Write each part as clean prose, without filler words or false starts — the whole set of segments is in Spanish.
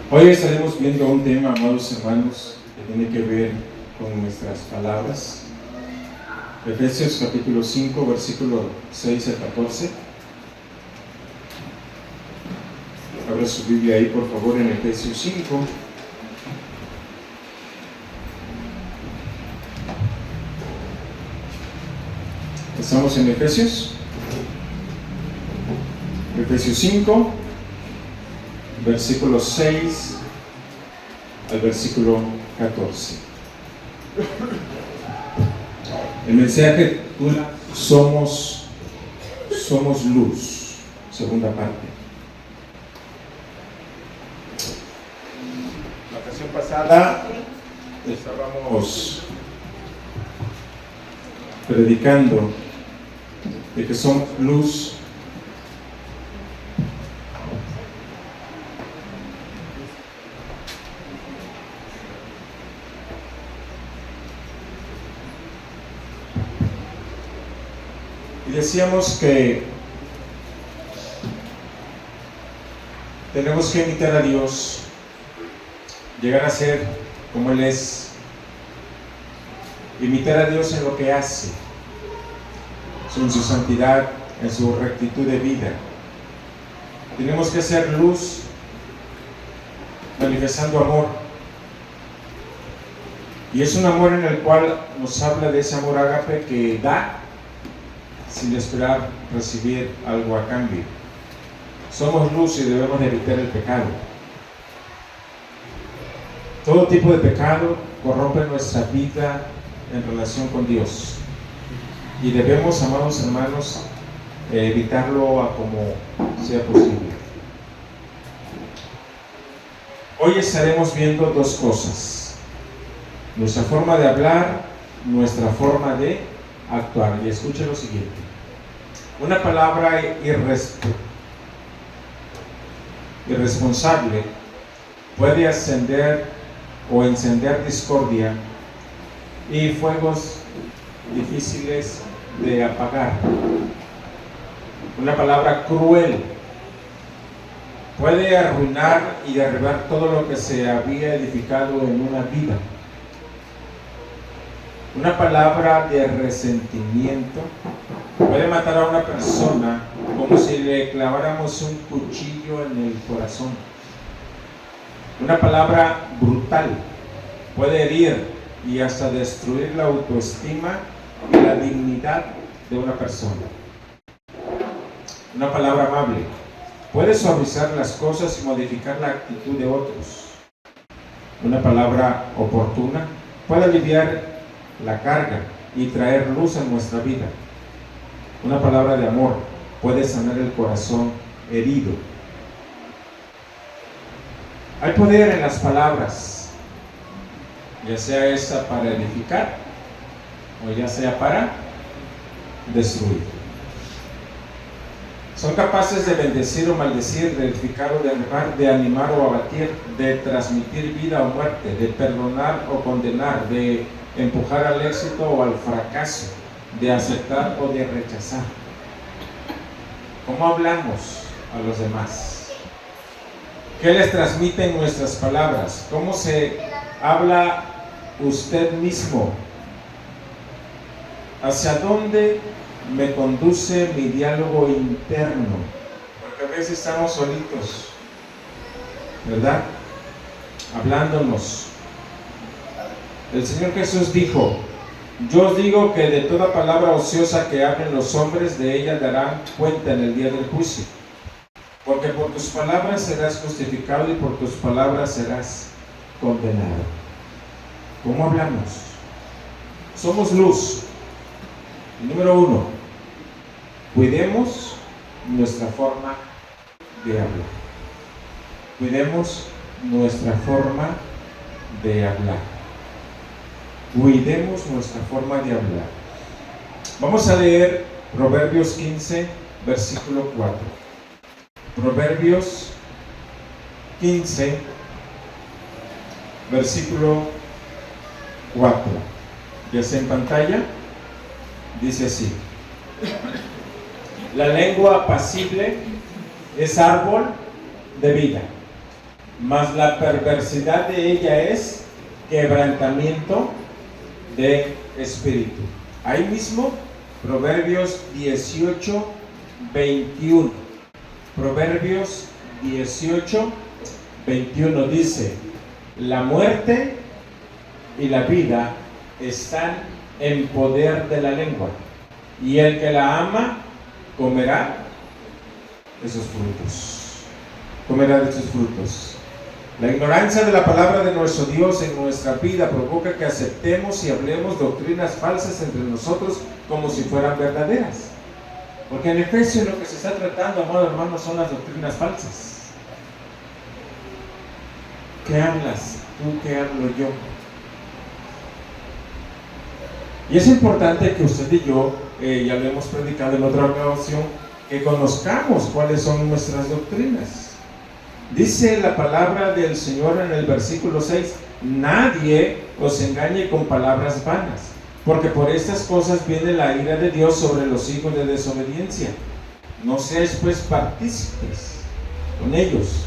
Hoy estaremos viendo un tema, amados hermanos, que tiene que ver con nuestras palabras. Efesios capítulo 5, versículo 6 al 14. Abra su Biblia ahí, por favor, en Efesios 5. Estamos en Efesios 5, versículo 6 al versículo 14. El mensaje titula Somos luz, segunda parte. La ocasión pasada estábamos predicando de que somos luz y decíamos que tenemos que imitar a Dios, llegar a ser como Él es, imitar a Dios en lo que hace, en su santidad, en su rectitud de vida. Tenemos que ser luz, manifestando amor. Y es un amor en el cual nos habla de ese amor ágape que da sin esperar recibir algo a cambio. Somos luz y debemos evitar el pecado. Todo tipo de pecado corrompe nuestra vida en relación con Dios. Y debemos, amados hermanos, evitarlo a como sea posible. Hoy estaremos viendo dos cosas: nuestra forma de hablar, nuestra forma de actuar. Y escuche lo siguiente: una palabra irresponsable puede ascender o encender discordia y fuegos difíciles de apagar. Una palabra cruel puede arruinar y derribar todo lo que se había edificado en una vida. Una palabra de resentimiento puede matar a una persona como si le claváramos un cuchillo en el corazón. Una palabra brutal puede herir y hasta destruir la autoestima y la dignidad de una persona. Una palabra amable puede suavizar las cosas y modificar la actitud de otros. Una palabra oportuna puede aliviar la carga y traer luz a nuestra vida. Una palabra de amor puede sanar el corazón herido. Hay poder en las palabras, ya sea esta para edificar o ya sea para destruir. Son capaces de bendecir o maldecir, de edificar o derribar, de animar o abatir, de transmitir vida o muerte, de perdonar o condenar, de empujar al éxito o al fracaso, de aceptar o de rechazar. ¿Cómo hablamos a los demás? ¿Qué les transmiten nuestras palabras? ¿Cómo se habla usted mismo? ¿Hacia dónde me conduce mi diálogo interno? Porque a veces estamos solitos, ¿verdad? Hablándonos. El Señor Jesús dijo: yo os digo que de toda palabra ociosa que hablen los hombres, de ella darán cuenta en el día del juicio. Porque por tus palabras serás justificado y por tus palabras serás condenado. ¿Cómo hablamos? Somos luz. Número 1, cuidemos nuestra forma de hablar. Cuidemos nuestra forma de hablar. Cuidemos nuestra forma de hablar. Vamos a leer Proverbios 15, versículo 4. Proverbios 15, versículo 4. ¿Ya está en pantalla? Dice así: la lengua apacible es árbol de vida, mas la perversidad de ella es quebrantamiento de espíritu. Ahí mismo, Proverbios 18, 21. Proverbios 18, 21 dice: la muerte y la vida están en poder de la lengua, y el que la ama comerá de sus frutos. Comerá de sus frutos. La ignorancia de la palabra de nuestro Dios en nuestra vida provoca que aceptemos y hablemos doctrinas falsas entre nosotros como si fueran verdaderas. Porque en Efesios lo que se está tratando, amado hermano, son las doctrinas falsas. ¿Qué hablas tú? ¿Qué hablo yo? Y es importante que usted y yo, ya lo hemos predicado en otra ocasión, que conozcamos cuáles son nuestras doctrinas. Dice la palabra del Señor en el versículo 6: nadie os engañe con palabras vanas, porque por estas cosas viene la ira de Dios sobre los hijos de desobediencia. No seáis pues partícipes con ellos.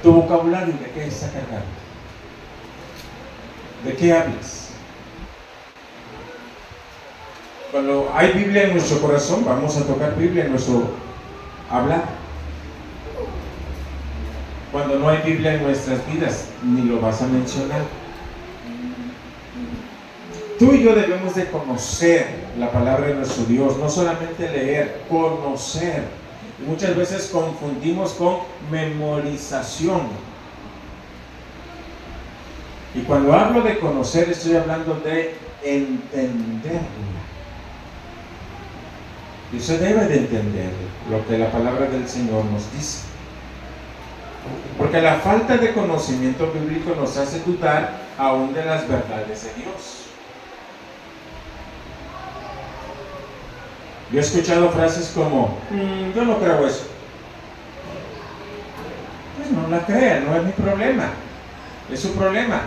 Tu vocabulario, ¿de qué está cargado? ¿De qué hablas? Cuando hay Biblia en nuestro corazón, vamos a tocar Biblia en nuestro hablar. Cuando no hay Biblia en nuestras vidas, ni lo vas a mencionar. Tú y yo debemos de conocer la palabra de nuestro Dios, no solamente leer, conocer. Y muchas veces confundimos con memorización. Y cuando hablo de conocer, estoy hablando de entenderla. Y usted debe de entender lo que la palabra del Señor nos dice. Porque la falta de conocimiento bíblico nos hace dudar aún de las verdades de Dios. Yo he escuchado frases como: yo no creo eso. Pues no la crea, no es mi problema. Es su problema,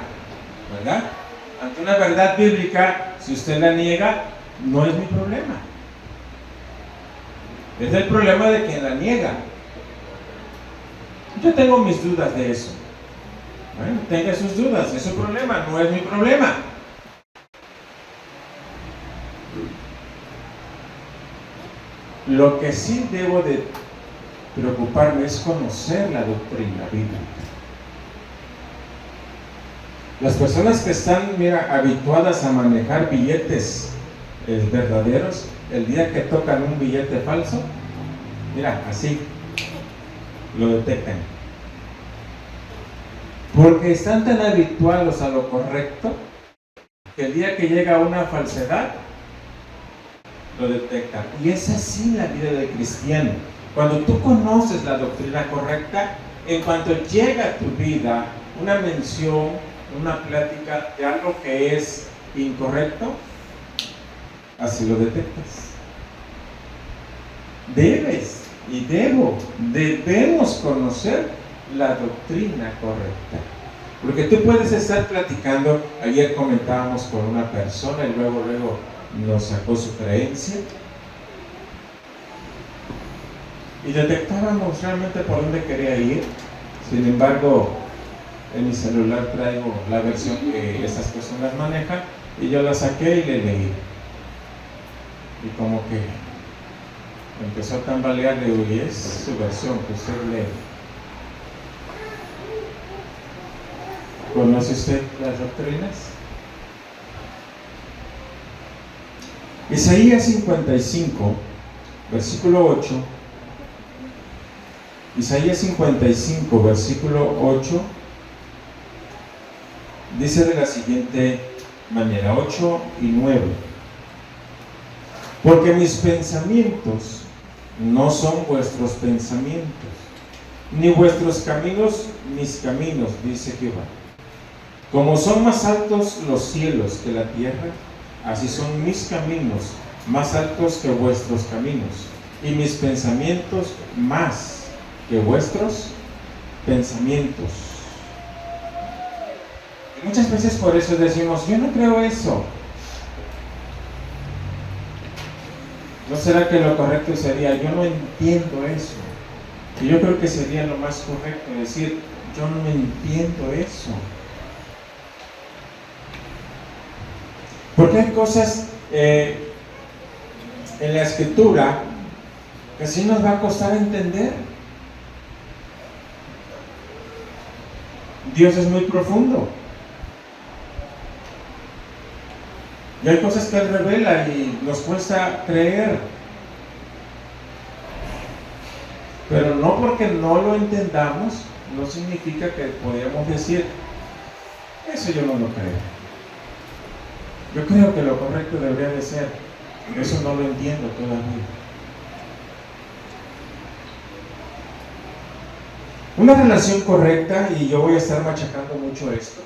¿verdad? Ante una verdad bíblica, si usted la niega, no es mi problema. Es el problema de quien la niega. Yo tengo mis dudas de eso. Bueno, tenga sus dudas, es su problema, no es mi problema. Lo que sí debo de preocuparme es conocer la doctrina bíblica. Las personas que están, habituadas a manejar billetes verdaderos, el día que tocan un billete falso, así lo detectan. Porque están tan habituados a lo correcto que el día que llega una falsedad, lo detectan. Y es así la vida del cristiano. Cuando tú conoces la doctrina correcta, en cuanto llega a tu vida una mención, una plática de algo que es incorrecto, así lo detectas. Debemos conocer la doctrina correcta. Porque tú puedes estar platicando. Ayer comentábamos con una persona y luego nos sacó su creencia y detectábamos realmente por dónde quería ir. Sin embargo, en mi celular traigo la versión que estas personas manejan y yo la saqué y le leí, y como que empezó a tambalear. Le digo: y es su versión que usted lee. ¿Conoce usted las doctrinas? Isaías 55, versículo 8. Isaías 55, versículo 8, dice de la siguiente manera, 8 y 9. Porque mis pensamientos no son vuestros pensamientos, ni vuestros caminos mis caminos, dice Jehová. Como son más altos los cielos que la tierra, así son mis caminos más altos que vuestros caminos, y mis pensamientos más que vuestros pensamientos. Y muchas veces por eso decimos: yo no creo eso. ¿No será que lo correcto sería, yo no entiendo eso? Y yo creo que sería lo más correcto decir, yo no entiendo eso. Porque hay cosas en la Escritura que sí nos va a costar entender. Dios es muy profundo. Y hay cosas que Él revela y nos cuesta creer. Pero no porque no lo entendamos, no significa que podamos decir, eso yo no lo creo. Yo creo que lo correcto debería de ser, eso no lo entiendo todavía. Una relación correcta, y yo voy a estar machacando mucho esto,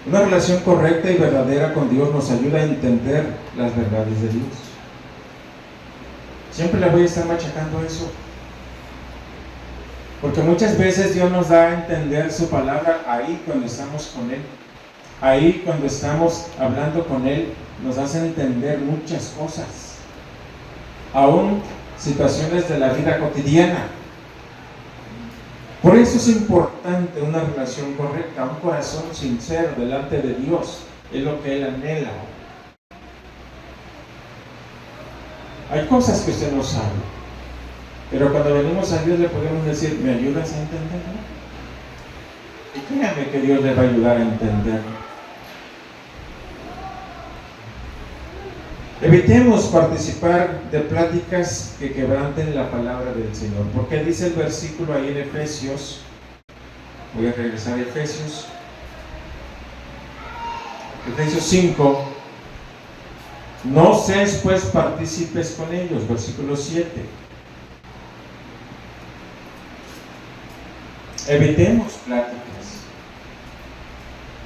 una relación correcta y verdadera con Dios nos ayuda a entender las verdades de Dios. Siempre le voy a estar machacando eso, porque muchas veces Dios nos da a entender su palabra ahí cuando estamos con Él. Ahí cuando estamos hablando con Él, nos hace entender muchas cosas, aún situaciones de la vida cotidiana. Por eso es importante una relación correcta, un corazón sincero delante de Dios, es lo que Él anhela. Hay cosas que usted no sabe, pero cuando venimos a Dios le podemos decir, ¿me ayudas a entenderlo? Y créame que Dios le va a ayudar a entenderlo. Evitemos participar de pláticas que quebranten la palabra del Señor, porque dice el versículo ahí en Efesios, voy a regresar a Efesios 5, no seas pues partícipes con ellos, versículo 7. Evitemos pláticas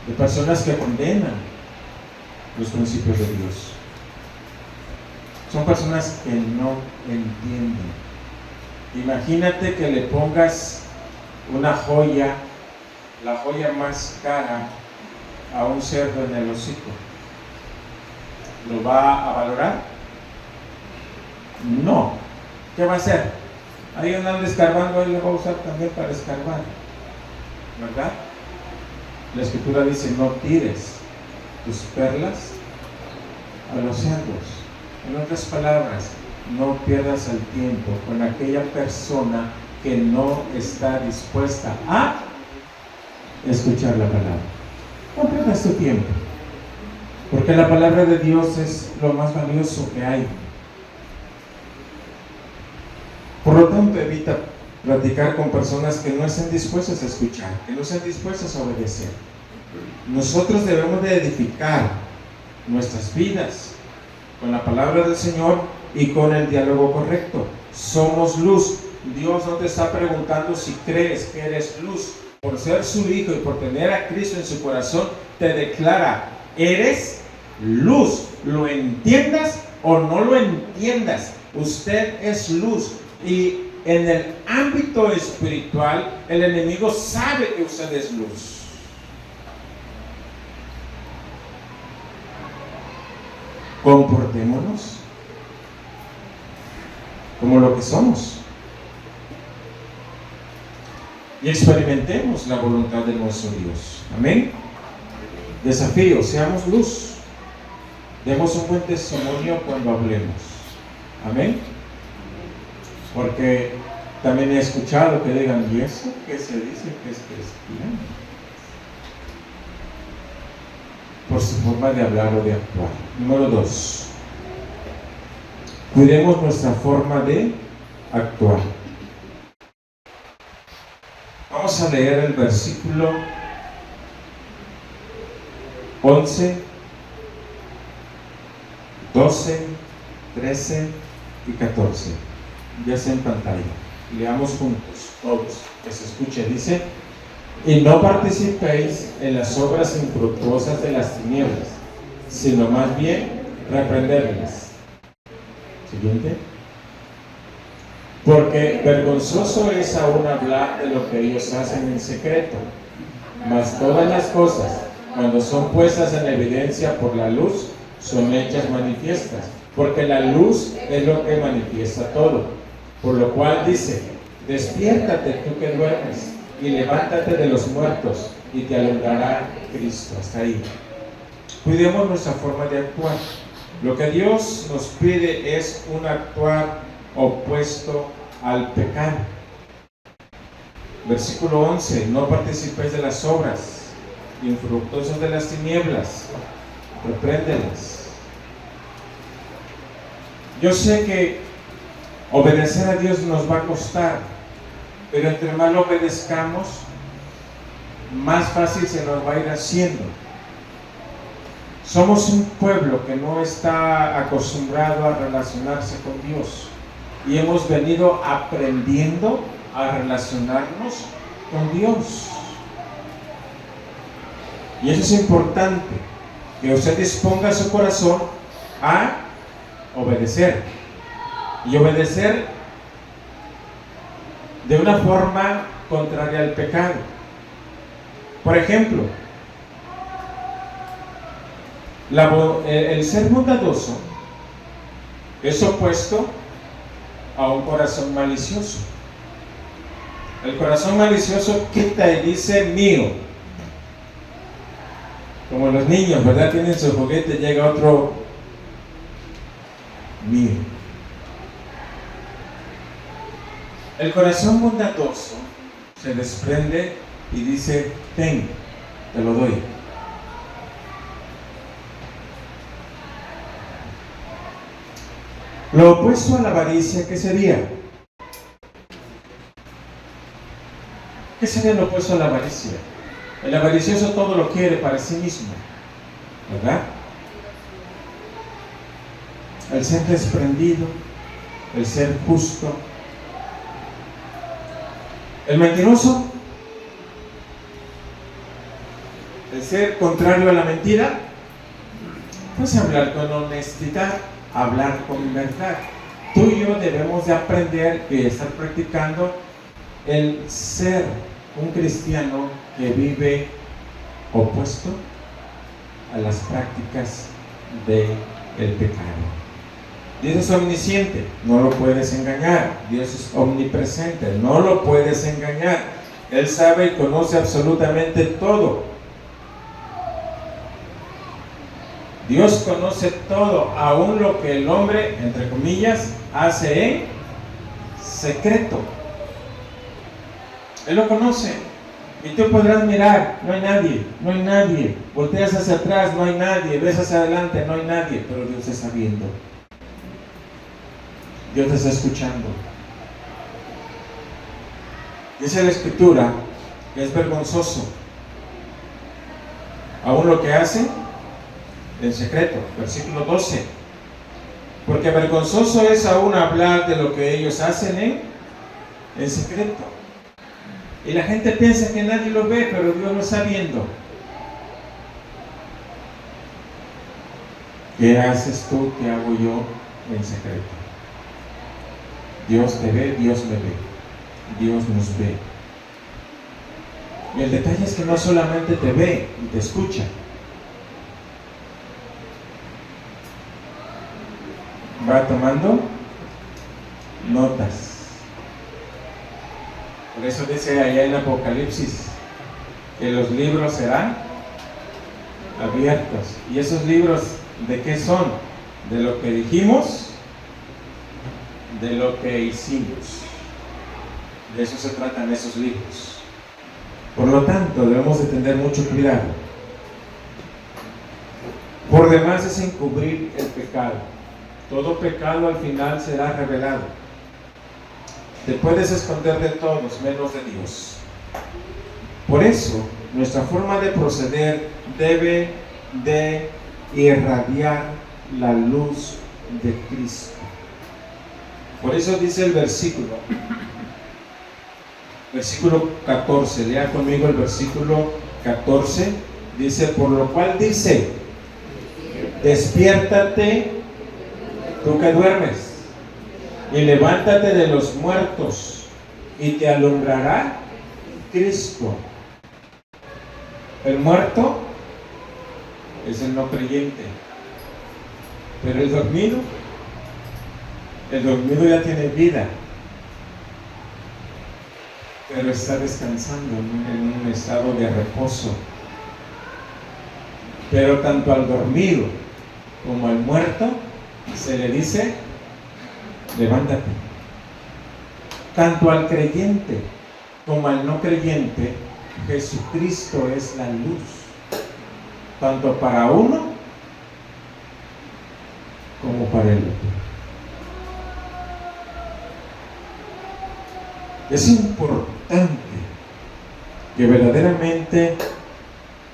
de personas que condenan los principios de Dios. Son personas que no entienden. Imagínate que le pongas una joya, la joya más cara, a un cerdo en el hocico. ¿Lo va a valorar? No. ¿Qué va a hacer? Ahí andan escarbando, él lo va a usar también para escarbar. ¿Verdad? La Escritura dice, no tires tus perlas a los cerdos. En otras palabras, no pierdas el tiempo con aquella persona que no está dispuesta a escuchar la palabra. No pierdas tu tiempo, porque la palabra de Dios es lo más valioso que hay. Por lo tanto, evita platicar con personas que no estén dispuestas a escuchar, que no estén dispuestas a obedecer. Nosotros debemos de edificar nuestras vidas con la palabra del Señor y con el diálogo correcto. Somos luz. Dios no te está preguntando si crees que eres luz. Por ser su hijo y por tener a Cristo en su corazón, te declara, eres luz. Lo entiendas o no lo entiendas, usted es luz. Y en el ámbito espiritual, el enemigo sabe que usted es luz. Comportémonos como lo que somos y experimentemos la voluntad de nuestro Dios. Amén. Desafío, seamos luz. Demos un buen testimonio cuando hablemos. Amén. Porque también he escuchado que digan, ¿y eso qué se dice que es cristiano? Por su forma de hablar o de actuar. Número 2. Cuidemos nuestra forma de actuar. Vamos a leer el versículo 11, 12, 13 y 14. Ya está en pantalla. Leamos juntos, todos, que se escuche. Dice, y no participéis en las obras infructuosas de las tinieblas, sino más bien reprenderlas. Siguiente. Porque vergonzoso es aún hablar de lo que ellos hacen en secreto, mas todas las cosas, cuando son puestas en evidencia por la luz, son hechas manifiestas, porque la luz es lo que manifiesta todo. Por lo cual dice, despiértate tú que duermes, y levántate de los muertos, y te alumbrará Cristo. Hasta ahí. Cuidemos nuestra forma de actuar. Lo que Dios nos pide es un actuar opuesto al pecado. Versículo 11, no participéis de las obras infructuosas de las tinieblas, repréndelas. Yo sé que obedecer a Dios nos va a costar, pero entre más lo obedezcamos, más fácil se nos va a ir haciendo. Somos un pueblo que no está acostumbrado a relacionarse con Dios y hemos venido aprendiendo a relacionarnos con Dios. Y eso es importante, que usted disponga su corazón a obedecer. Y obedecer de una forma contraria al pecado. Por ejemplo, el ser bondadoso es opuesto a un corazón malicioso. El corazón malicioso quita y dice mío. Como los niños, ¿verdad? Tienen su juguete, llega otro mío. El corazón bondadoso se desprende y dice, ten, te lo doy. Lo opuesto a la avaricia, ¿qué sería? ¿Qué sería lo opuesto a la avaricia? El avaricioso todo lo quiere para sí mismo, ¿verdad? El ser desprendido, el ser justo. El mentiroso, el ser contrario a la mentira, pues hablar con honestidad, hablar con verdad. Tú y yo debemos de aprender y estar practicando el ser un cristiano que vive opuesto a las prácticas del pecado. Dios es omnisciente, no lo puedes engañar. Dios es omnipresente, no lo puedes engañar. Él sabe y conoce absolutamente todo. Dios conoce todo, aún lo que el hombre, entre comillas, hace en secreto. Él lo conoce. Y tú podrás mirar, no hay nadie, no hay nadie. Volteas hacia atrás, no hay nadie. Ves hacia adelante, no hay nadie. Pero Dios está viendo. Dios te está escuchando. Dice la Escritura que es vergonzoso aún lo que hacen en secreto. Versículo 12. Porque vergonzoso es aún hablar de lo que ellos hacen en secreto. Y la gente piensa que nadie lo ve, pero Dios lo está viendo. ¿Qué haces tú? ¿Qué hago yo en secreto? Dios te ve, Dios me ve. Dios nos ve. Y el detalle es que no solamente te ve y te escucha. Va tomando notas. Por eso dice allá en Apocalipsis que los libros serán abiertos. ¿Y esos libros de qué son? De lo que dijimos, de lo que hicimos. De eso se tratan esos libros. Por lo tanto, debemos de tener mucho cuidado. Por demás es encubrir el pecado. Todo pecado al final será revelado. Te puedes esconder de todos, menos de Dios. Por eso, nuestra forma de proceder debe de irradiar la luz de Cristo. Por eso dice el versículo 14, lea conmigo el versículo 14, dice, por lo cual dice, despiértate tú que duermes, y levántate de los muertos, y te alumbrará Cristo. El muerto es el no creyente, pero el dormido El dormido ya tiene vida, pero está descansando, ¿no?, en un estado de reposo. Pero tanto al dormido como al muerto se le dice: levántate. Tanto al creyente como al no creyente, Jesucristo es la luz, tanto para uno como para el otro. Es importante que verdaderamente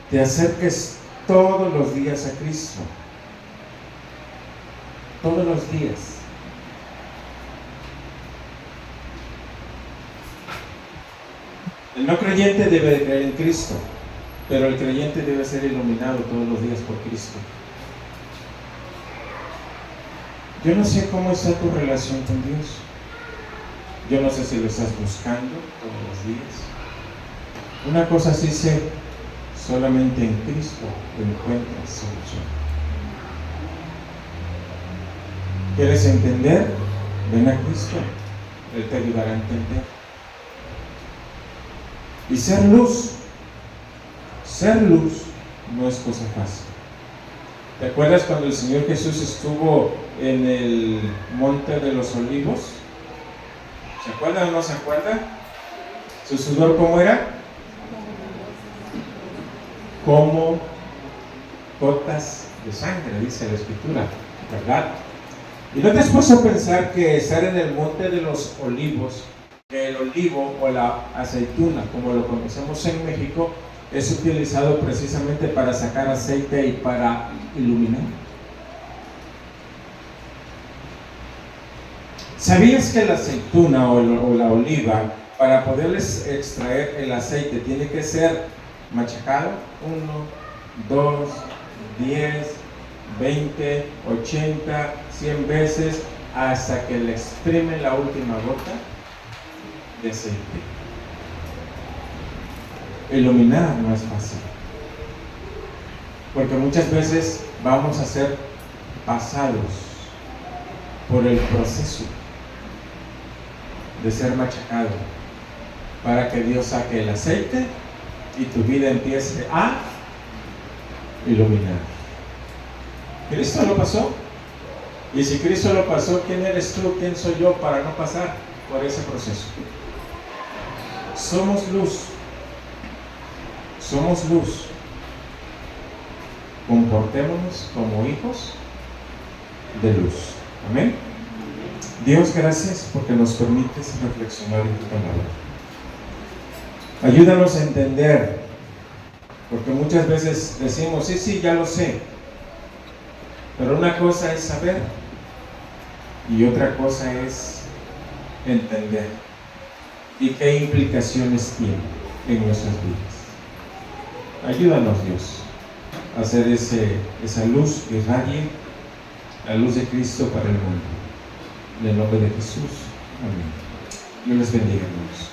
te acerques todos los días a Cristo. Todos los días. El no creyente debe de creer en Cristo, pero el creyente debe ser iluminado todos los días por Cristo. Yo no sé cómo está tu relación con Dios. Yo no sé si lo estás buscando todos los días. Una cosa sí sé: solamente en Cristo encuentras solución. ¿Quieres entender? Ven a Cristo. Él te ayudará a entender. Y ser luz no es cosa fácil. ¿Te acuerdas cuando el Señor Jesús estuvo en el Monte de los Olivos? ¿Se acuerdan o no se acuerdan? ¿Su sudor cómo era? Como gotas de sangre, dice la Escritura, ¿verdad? ¿Y no te has puesto a pensar que estar en el Monte de los Olivos, que el olivo o la aceituna, como lo conocemos en México, es utilizado precisamente para sacar aceite y para iluminar? ¿Sabías que la aceituna o la oliva, para poderles extraer el aceite, tiene que ser machacado 1, 2, 10, 20, 80, 100 veces hasta que le exprimen la última gota de aceite? Iluminar no es fácil, porque muchas veces vamos a ser pasados por el proceso de ser machacado para que Dios saque el aceite y tu vida empiece a iluminar. ¿Cristo lo pasó? Y si Cristo lo pasó, ¿quién eres tú? ¿Quién soy yo para no pasar por ese proceso? Somos luz. Somos luz. Comportémonos como hijos de luz. Amén. Dios, gracias porque nos permites reflexionar en tu palabra. Ayúdanos a entender, porque muchas veces decimos: sí, ya lo sé. Pero una cosa es saber y otra cosa es entender. ¿Y qué implicaciones tiene en nuestras vidas? Ayúdanos, Dios, a hacer esa luz que irradie la luz de Cristo para el mundo. En el nombre de Jesús. Amén. Dios les bendiga, hermanos.